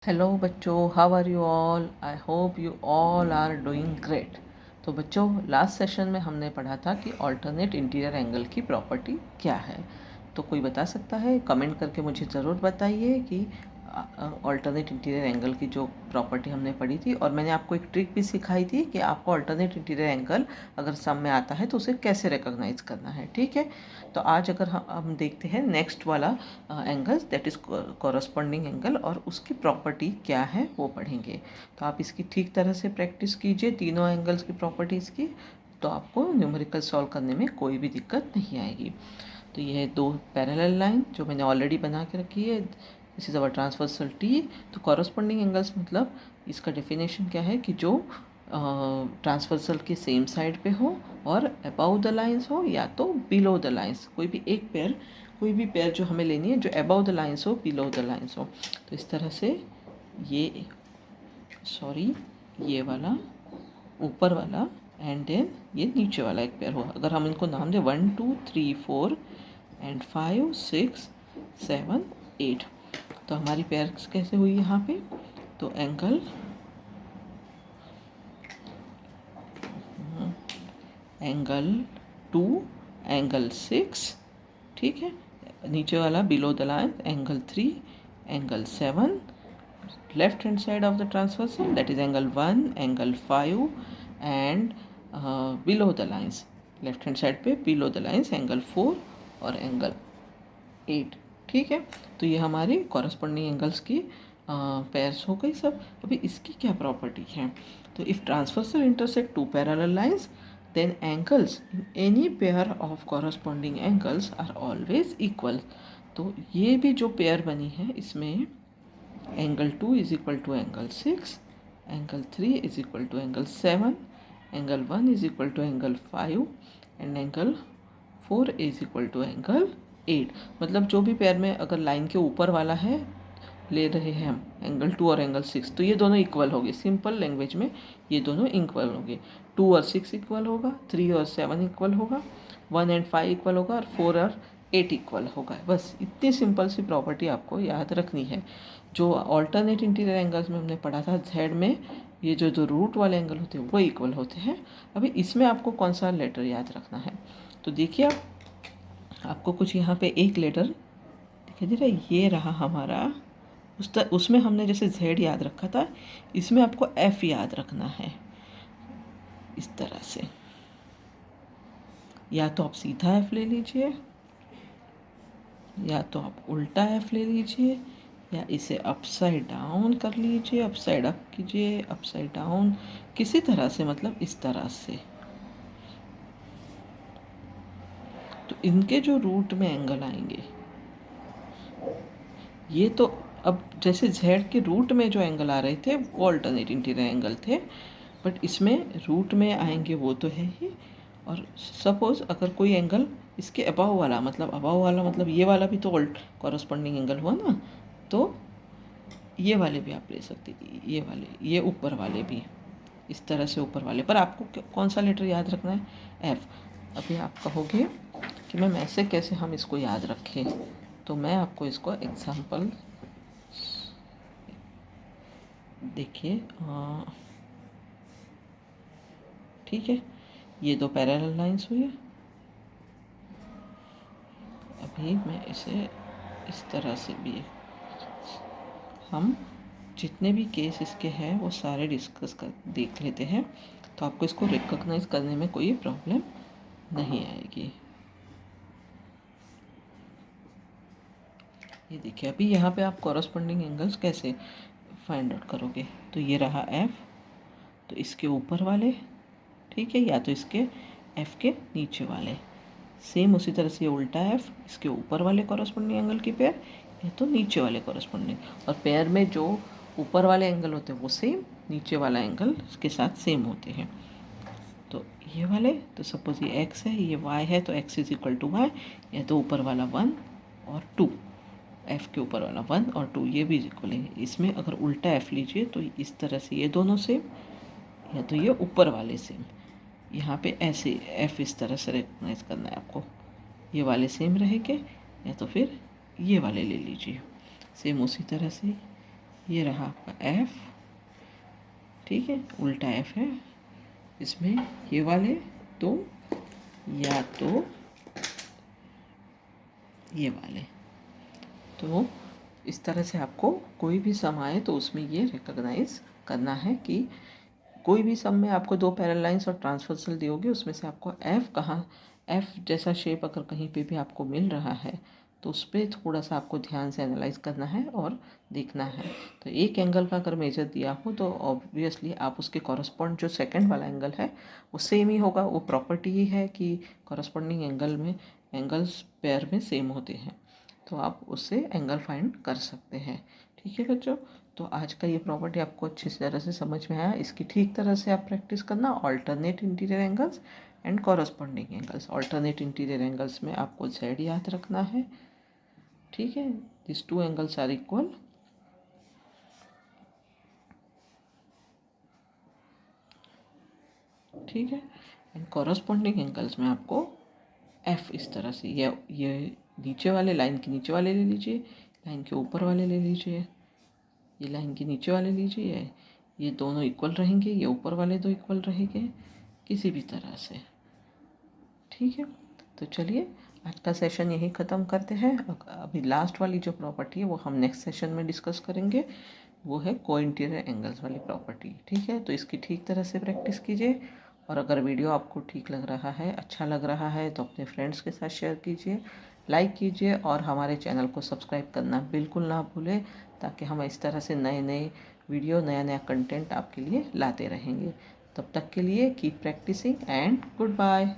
Hello बच्चों, how are you all? I hope you all are doing great. तो बच्चों, last session में हमने पढ़ा था कि ऑल्टरनेट इंटीरियर एंगल की प्रॉपर्टी क्या है। तो कोई बता सकता है? कमेंट करके मुझे ज़रूर बताइए कि ऑल्टरनेट इंटीरियर एंगल की जो प्रॉपर्टी हमने पढ़ी थी, और मैंने आपको एक ट्रिक भी सिखाई थी कि आपको ऑल्टरनेट इंटीरियर एंगल अगर सम में आता है तो उसे कैसे रिकॉग्नाइज करना है। ठीक है, तो आज अगर हम देखते हैं नेक्स्ट वाला angle, that is corresponding angle, और उसकी प्रॉपर्टी क्या है वो पढ़ेंगे। तो आप इसकी ठीक तरह से प्रैक्टिस कीजिए तीनों एंगल्स की प्रॉपर्टीज़ की, तो आपको न्यूमेरिकल सॉल्व करने में कोई भी दिक्कत नहीं आएगी। तो ये है दो पैरेलल लाइन जो मैंने ऑलरेडी बना के रखी है। This is our transversal T. तो कॉरस्पॉन्डिंग एंगल्स मतलब इसका डेफिनेशन क्या है कि जो ट्रांसवर्सल के सेम साइड पे हो और अबव द लाइंस हो या तो बिलो द लाइंस, कोई भी पेयर जो हमें लेनी है जो अबव द लाइंस हो, बिलो द लाइंस हो। तो इस तरह से ये वाला ऊपर वाला एंड देन ये नीचे वाला एक पेयर होगा। अगर हम इनको नाम दें 1 2 3 4 एंड 5 6 7 8, तो हमारी पेयर्स कैसे हुई यहाँ पे? तो एंगल 2, एंगल 6, ठीक है, नीचे वाला below the line angle 3, angle 7, left hand side of the transversal that is angle 1, angle 5 and below the lines, left hand side पे बिलो द लाइंस एंगल 4 और एंगल 8। ठीक है, तो ये हमारी कॉरस्पॉन्डिंग एंगल्स की पेयर्स हो गई सब। अभी इसकी क्या प्रॉपर्टी है? तो if transversal intersect two parallel lines then angles in any pair of corresponding angles are always equal। तो ये भी जो पेयर बनी है इसमें angle 2 is equal to angle 6, angle 3 is equal to angle 7, angle 1 is equal to angle 5 and angle 4 is equal to angle 8। मतलब जो भी पेयर में अगर लाइन के ऊपर वाला है ले रहे हैं हम एंगल 2 और एंगल 6, तो ये दोनों इक्वल होंगे। सिंपल लैंग्वेज में ये दोनों इक्वल होंगे। 2 और 6 इक्वल होगा, 3 और 7 इक्वल होगा, 1 एंड 5 इक्वल होगा और 4 और 8 इक्वल होगा। बस इतनी सिंपल सी प्रॉपर्टी आपको याद रखनी है। जो ऑल्टरनेट इंटीरियर एंगल्स में हमने पढ़ा था जेड में, ये जो रूट वाले एंगल होते हैं वो इक्वल होते हैं। अभी इसमें आपको कौन सा लेटर याद रखना है? तो देखिए आपको कुछ यहाँ पे एक लेटर दिखाई दे रहा है, ये रहा हमारा। उसमें हमने जैसे z याद रखा था, इसमें आपको f याद रखना है। इस तरह से या तो आप सीधा f ले लीजिए, या तो आप उल्टा f ले लीजिए, या इसे अपसाइड डाउन कर लीजिए, अपसाइड अप कीजिए, अपसाइड डाउन, किसी तरह से, मतलब इस तरह से। तो इनके जो रूट में एंगल आएंगे, ये तो अब जैसे z के रूट में जो एंगल आ रहे थे वो ऑल्टरनेट इंटीरियर एंगल थे, बट इसमें रूट में आएंगे वो तो है ही। और सपोज अगर कोई एंगल इसके अबाव वाला, मतलब ये वाला भी तो कॉरस्पॉन्डिंग एंगल हुआ ना, तो ये वाले भी आप ले सकते, ये वाले, ये ऊपर वाले भी, इस तरह से ऊपर वाले। पर आपको कौन सा लेटर याद रखना है? एफ। अभी आप कहोगे कि मैम ऐसे कैसे हम इसको याद रखें, तो मैं आपको इसको एग्जाम्पल देखिए। ठीक है, ये दो पैरेलल लाइंस हुई है। अभी मैं इसे इस तरह से भी, हम जितने भी केस इसके हैं वो सारे डिस्कस कर देख लेते हैं, तो आपको इसको रिकॉग्नाइज करने में कोई प्रॉब्लम नहीं आएगी। ये देखिए, अभी यहाँ पे आप कॉरस्पॉन्डिंग एंगल्स कैसे फाइंड आउट करोगे? तो ये रहा एफ, तो इसके ऊपर वाले, ठीक है, या तो इसके एफ के नीचे वाले। सेम उसी तरह से ये उल्टा एफ, इसके ऊपर वाले कॉरस्पॉन्डिंग एंगल की पेयर, या तो नीचे वाले कॉरस्पॉन्डिंग। और पेयर में जो ऊपर वाले एंगल होते हैं वो सेम, नीचे वाला एंगल इसके साथ सेम होते हैं। तो ये वाले, तो सपोज ये x है, ये y है, तो x is equal to y, या तो ऊपर वाला 1 और 2, f के ऊपर वाला 1 और 2, ये भी इक्वल है। इसमें अगर उल्टा f लीजिए तो इस तरह से ये दोनों सेम, या तो ये ऊपर वाले सेम। यहाँ पे ऐसे f इस तरह से रिकॉग्नाइज करना है आपको, ये वाले सेम रहेंगे, या तो फिर ये वाले ले लीजिए। सेम उसी तरह से ये रहा आपका एफ, ठीक है, उल्टा एफ है। इसमें ये वाले तो या तो ये वाले, तो इस तरह से आपको कोई भी सम आए तो उसमें ये रिकॉग्नाइज करना है कि कोई भी सम में आपको दो पैरेलल लाइंस और ट्रांसवर्सल दी होगी, उसमें से आपको एफ कहाँ, एफ जैसा शेप अगर कहीं पे भी आपको मिल रहा है तो उस पर थोड़ा सा आपको ध्यान से एनालाइज करना है और देखना है। तो एक एंगल का अगर मेजर दिया हो तो ऑब्वियसली आप उसके कॉरस्पॉन्ड जो सेकंड वाला एंगल है वो सेम ही होगा। वो प्रॉपर्टी ही है कि कॉरस्पॉन्डिंग एंगल में एंगल्स पेयर में सेम होते हैं, तो आप उससे एंगल फाइंड कर सकते हैं। ठीक है बच्चों, तो आज का ये प्रॉपर्टी आपको अच्छी तरह से समझ में आया। इसकी ठीक तरह से आप प्रैक्टिस करना। Alternate interior angles and corresponding angles. Alternate interior angles में आपको z याद रखना है, ठीक है, this two angles are equal, ठीक है। एंड कॉरस्पॉन्डिंग एंगल्स में आपको f इस तरह से, ये नीचे वाले लाइन के नीचे वाले ले लीजिए, लाइन के ऊपर वाले ले लीजिए, ये लाइन के नीचे वाले लीजिए, ये दोनों इक्वल रहेंगे, ये ऊपर वाले दो इक्वल रहेंगे, किसी भी तरह से। ठीक है, तो चलिए आज का सेशन यही ख़त्म करते हैं। अभी लास्ट वाली जो प्रॉपर्टी है वो हम नेक्स्ट सेशन में डिस्कस करेंगे, वो है को इंटीरियर एंगल्स वाली प्रॉपर्टी। ठीक है, तो इसकी ठीक तरह से प्रैक्टिस कीजिए, और अगर वीडियो आपको ठीक लग रहा है, अच्छा लग रहा है, तो अपने फ्रेंड्स के साथ शेयर कीजिए, लाइक कीजिए, और हमारे चैनल को सब्सक्राइब करना बिल्कुल ना भूलें, ताकि हम इस तरह से नए नए वीडियो, नया नया कंटेंट आपके लिए लाते रहेंगे। तब तक के लिए keep practicing and good bye.